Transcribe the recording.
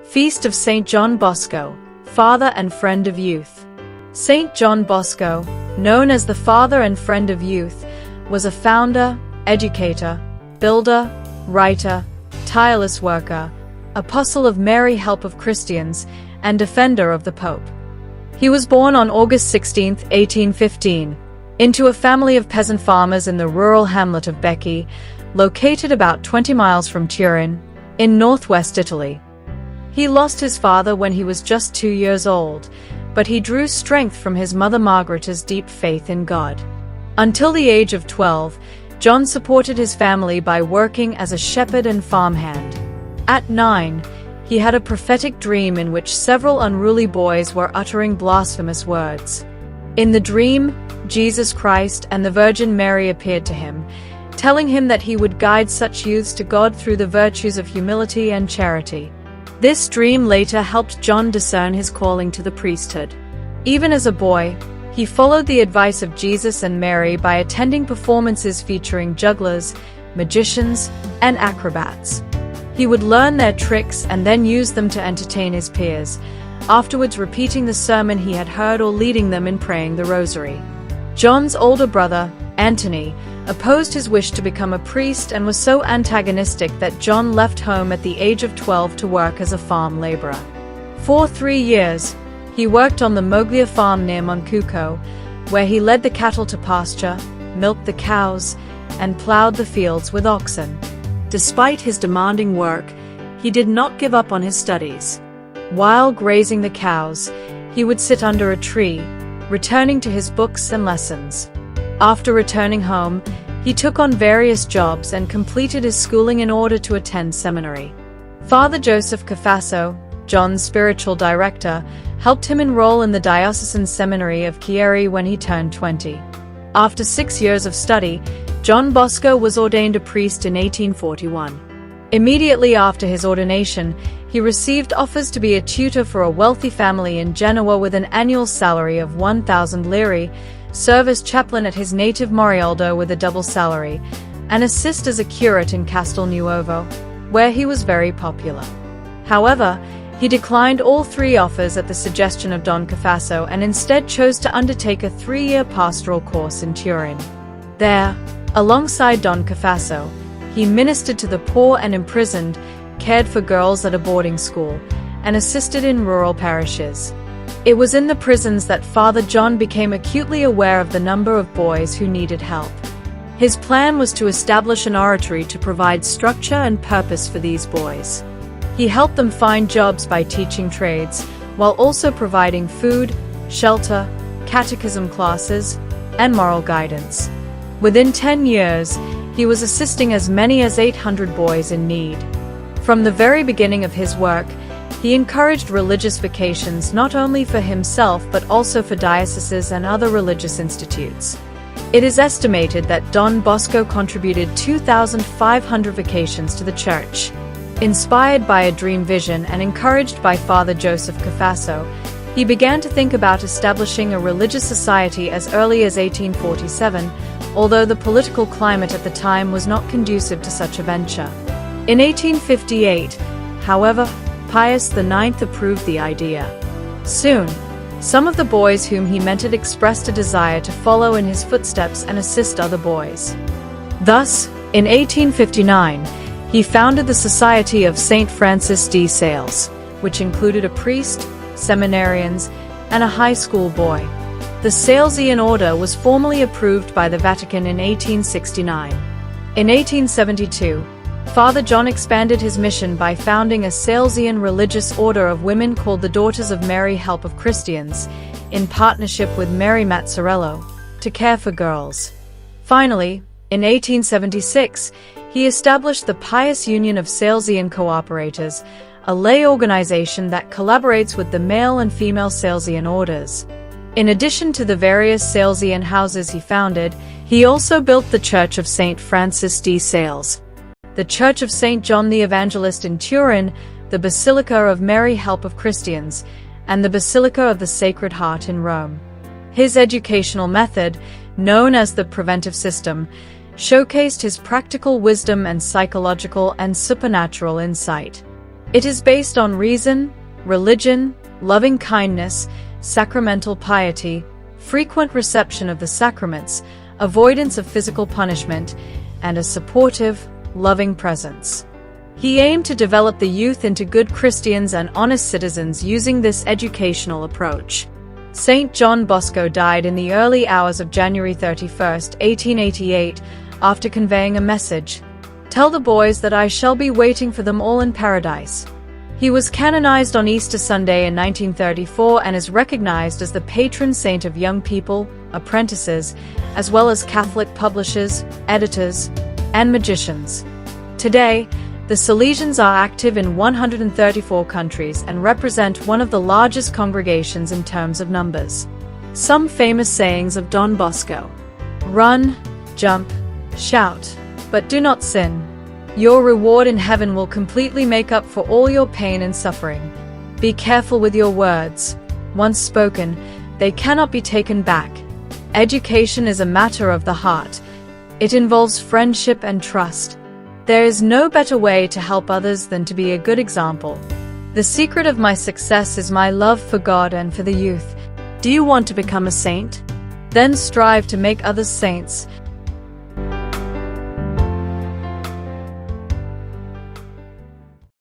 Feast of St. John Bosco, Father and Friend of Youth. St. John Bosco, known as the Father and Friend of Youth, was a founder, educator, builder, writer, tireless worker, apostle of Mary, help of Christians, and defender of the Pope. He was born on August 16, 1815, into a family of peasant farmers in the rural hamlet of Becchi, located about 20 miles from Turin, in northwest Italy. He lost his father when he was just 2 years old, but he drew strength from his mother Margherita's deep faith in God. Until the age of 12, John supported his family by working as a shepherd and farmhand. At 9, he had a prophetic dream in which several unruly boys were uttering blasphemous words. In the dream, Jesus Christ and the Virgin Mary appeared to him, telling him that he would guide such youths to God through the virtues of humility and charity. This dream later helped John discern his calling to the priesthood. Even as a boy, he followed the advice of Jesus and Mary by attending performances featuring jugglers, magicians, and acrobats. He would learn their tricks and then use them to entertain his peers, afterwards repeating the sermon he had heard or leading them in praying the rosary. John's older brother, Anthony, opposed his wish to become a priest and was so antagonistic that John left home at the age of 12 to work as a farm laborer. For 3 years, he worked on the Moglia farm near Moncuco, where he led the cattle to pasture, milked the cows, and plowed the fields with oxen. Despite his demanding work, he did not give up on his studies. While grazing the cows, he would sit under a tree, returning to his books and lessons. After returning home, he took on various jobs and completed his schooling in order to attend seminary. Father Joseph Cafasso, John's spiritual director, helped him enroll in the diocesan seminary of Chieri when he turned 20. After 6 years of study, John Bosco was ordained a priest in 1841. Immediately after his ordination, he received offers to be a tutor for a wealthy family in Genoa with an annual salary of 1,000 lire, serve as chaplain at his native Morialdo with a double salary, and assist as a curate in Castelnuovo, where he was very popular. However, he declined all 3 offers at the suggestion of Don Cafasso and instead chose to undertake a 3-year pastoral course in Turin. There, alongside Don Cafasso, he ministered to the poor and imprisoned, cared for girls at a boarding school, and assisted in rural parishes. It was in the prisons that Father John became acutely aware of the number of boys who needed help. His plan was to establish an oratory to provide structure and purpose for these boys. He helped them find jobs by teaching trades, while also providing food, shelter, catechism classes, and moral guidance. Within 10 years, he was assisting as many as 800 boys in need. From the very beginning of his work, he encouraged religious vocations not only for himself but also for dioceses and other religious institutes. It is estimated that Don Bosco contributed 2,500 vocations to the church. Inspired by a dream vision and encouraged by Father Joseph Cafasso, he began to think about establishing a religious society as early as 1847, although the political climate at the time was not conducive to such a venture. In 1858, however, Pius IX approved the idea. Soon, some of the boys whom he mentored expressed a desire to follow in his footsteps and assist other boys. Thus, in 1859, he founded the Society of St. Francis de Sales, which included a priest, seminarians, and a high school boy. The Salesian order was formally approved by the Vatican in 1869. In 1872, Father John expanded his mission by founding a Salesian religious order of women called the Daughters of Mary, Help of Christians, in partnership with Mary Mazzarello, to care for girls. Finally, in 1876, he established the Pious Union of Salesian Cooperators, a lay organization that collaborates with the male and female Salesian orders. In addition to the various Salesian houses he founded, he also built the Church of St. Francis de Sales, the Church of St. John the Evangelist in Turin, the Basilica of Mary, Help of Christians, and the Basilica of the Sacred Heart in Rome. His educational method, known as the preventive system, showcased his practical wisdom and psychological and supernatural insight. It is based on reason, religion, loving kindness, sacramental piety, frequent reception of the sacraments, avoidance of physical punishment, and a supportive, loving presence. He aimed to develop the youth into good Christians and honest citizens using this educational approach. Saint John Bosco died in the early hours of January 31, 1888, after conveying a message, "Tell the boys that I shall be waiting for them all in paradise." He was canonized on Easter Sunday in 1934 and is recognized as the patron saint of young people, apprentices, as well as Catholic publishers, editors, and magicians. Today, the Salesians are active in 134 countries and represent one of the largest congregations in terms of numbers. Some famous sayings of Don Bosco: "Run, jump, shout, but do not sin. Your reward in heaven will completely make up for all your pain and suffering. Be careful with your words. Once spoken, they cannot be taken back. Education is a matter of the heart. It involves friendship and trust. There is no better way to help others than to be a good example. The secret of my success is my love for God and for the youth. Do you want to become a saint? Then strive to make others saints.